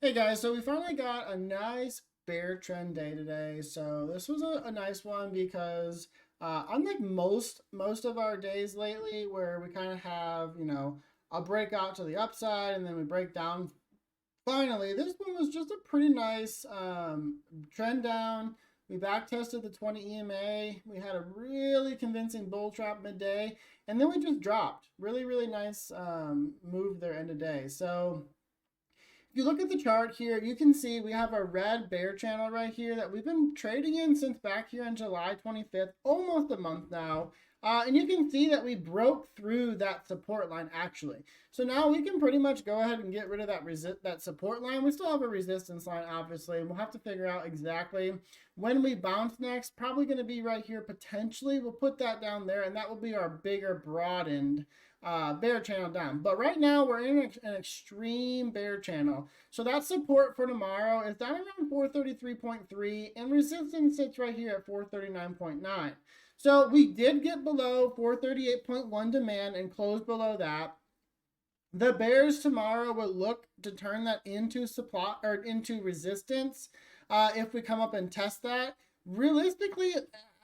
Hey guys, so we finally got a nice bear trend day today. So this was a nice one because unlike most of our days lately, where we kind of have a breakout to the upside and then we break down. Finally, this one was just a pretty nice trend down. We back tested the 20 EMA. We had a really convincing bull trap midday, and then we just dropped. Really nice move there end of day. So if you look at the chart here, you can see we have a red bear channel right here that we've been trading in since back here on July 25th, almost a month now. And you can see that we broke through that support line actually. So now we can pretty much go ahead and get rid of that support line. We still have a resistance line, obviously, and we'll have to figure out exactly when we bounce next. Probably going to be right here potentially. We'll put that down there, and that will be our bigger broadened bear channel down. But right now we're in an extreme bear channel. So that support for tomorrow is down around 433.3 and resistance sits right here at 439.9. So we did get below 438.1 demand and close below that. The bears tomorrow will look to turn that into supply or into resistance if we come up and test that. Realistically,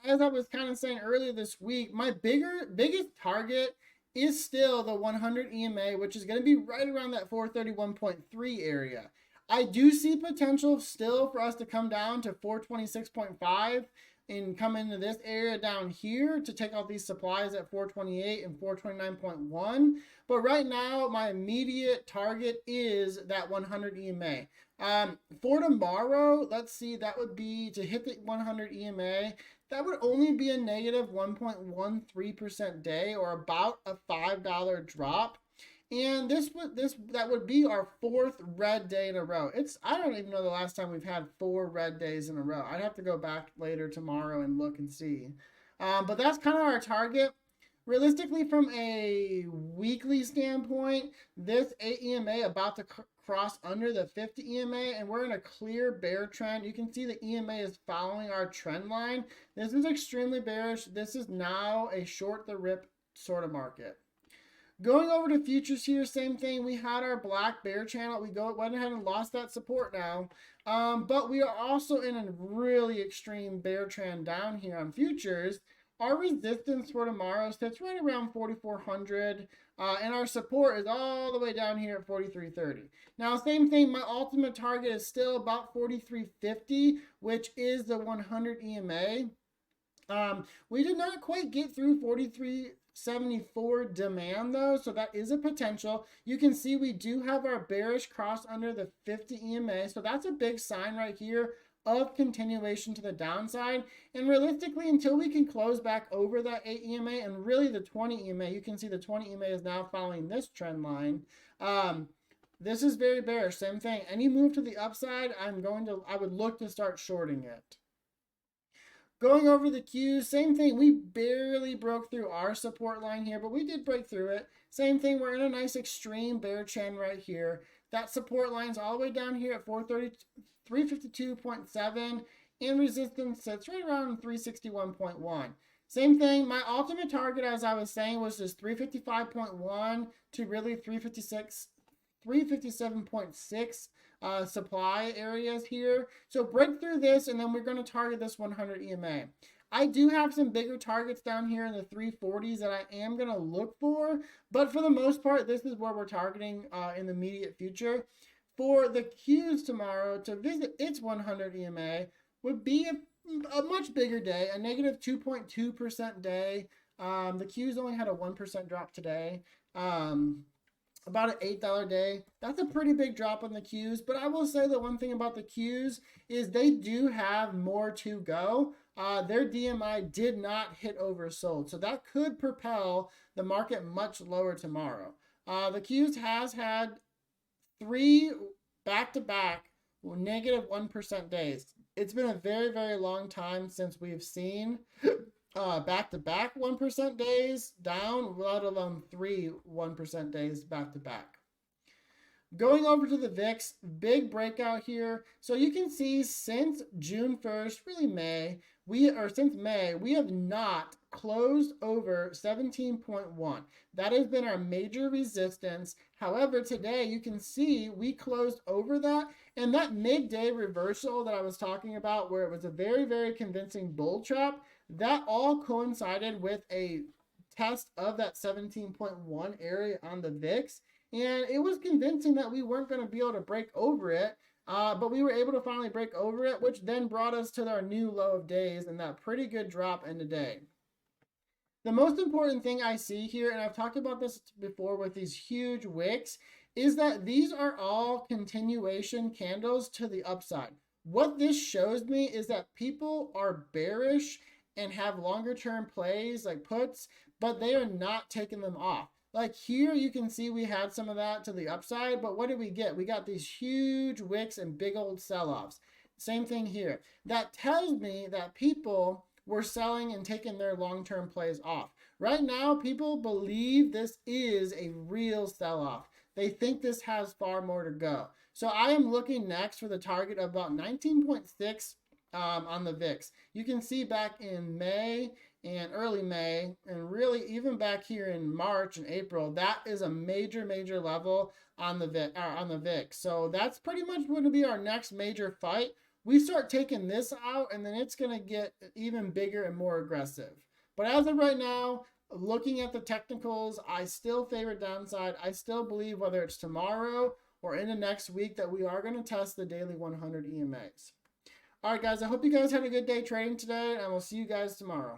as I was kind of saying earlier this week, my biggest target is still the 100 EMA, which is going to be right around that 431.3 area. I do see potential still for us to come down to 426.5 and come into this area down here to take out these supplies at 428 and 429.1. But right now, my immediate target is that 100 EMA. For tomorrow, let's see, that would be to hit the 100 EMA. That would only be a negative 1.13% day, or about a $5 drop. And that would be our fourth red day in a row. I don't even know the last time we've had 4 red days in a row. I'd have to go back later tomorrow and look and see. But that's kind of our target. Realistically, from a weekly standpoint, this 8 EMA about to cross under the 50 EMA, and we're in a clear bear trend. You can see the EMA is following our trend line. This is extremely bearish. This is now a short the rip sort of market. Going over to futures here, same thing. We had our black bear channel. We went ahead and lost that support now. But we are also in a really extreme bear trend down here on futures. Our resistance for tomorrow sits right around 4,400, and our support is all the way down here at 4,330. Now, same thing, my ultimate target is still about 4,350, which is the 100 EMA. We did not quite get through 4374 demand though, so that is a potential. You can see we do have our bearish cross under the 50 EMA, so that's a big sign right here of continuation to the downside. And realistically, until we can close back over that 8 EMA and really the 20 EMA, you can see the 20 EMA is now following this trend line. This is very bearish. Same thing. Any move to the upside, I would look to start shorting it. Going over the Qs, same thing. We barely broke through our support line here, but we did break through it. Same thing. We're in a nice extreme bear trend right here. That support line's all the way down here at 352.7, and resistance sits right around 361.1. Same thing. My ultimate target, as I was saying, was just 355.1 to really 357.6 supply areas here. So break through this, and then we're going to target this 100 EMA. I do have some bigger targets down here in the 340s that I am going to look for, but for the most part, this is where we're targeting in the immediate future. For the Qs tomorrow, to visit its 100 EMA would be a much bigger day, a negative 2.2% day. The Qs only had a 1% drop today. About an $8 day. That's a pretty big drop on the Qs, but I will say the one thing about the Qs is they do have more to go. Their DMI did not hit oversold, so that could propel the market much lower tomorrow. The Qs has had 3 back-to-back negative 1% days. It's been a very long time since we've seen back-to-back 1% days down, let alone 3 1% days back-to-back. Going over to the VIX, big breakout here. So you can see since June 1st, really May, since May, we have not closed over 17.1. That has been our major resistance. However, today you can see we closed over that, and that midday reversal that I was talking about, where it was a very, very convincing bull trap, that all coincided with a test of that 17.1 area on the VIX. And it was convincing that we weren't going to be able to break over it. But we were able to finally break over it, which then brought us to our new low of days and that pretty good drop in the day. The most important thing I see here, and I've talked about this before with these huge wicks, is that these are all continuation candles to the upside. What this shows me is that people are bearish and have longer term plays like puts, but they are not taking them off. Like here, you can see we had some of that to the upside, but what did we get? We got these huge wicks and big old sell-offs. Same thing here. That tells me that people were selling and taking their long-term plays off. Right now, people believe this is a real sell-off. They think this has far more to go. So I am looking next for the target of about 19.6 on the VIX. You can see back in May and early May, and really even back here in March and April, that is a major, major level on the VIX. So that's pretty much going to be our next major fight. We start taking this out, and then it's going to get even bigger and more aggressive. But as of right now, looking at the technicals, I still favor downside. I still believe whether it's tomorrow or in the next week that we are going to test the daily 100 EMAs. All right, guys, I hope you guys had a good day trading today, and I will see you guys tomorrow.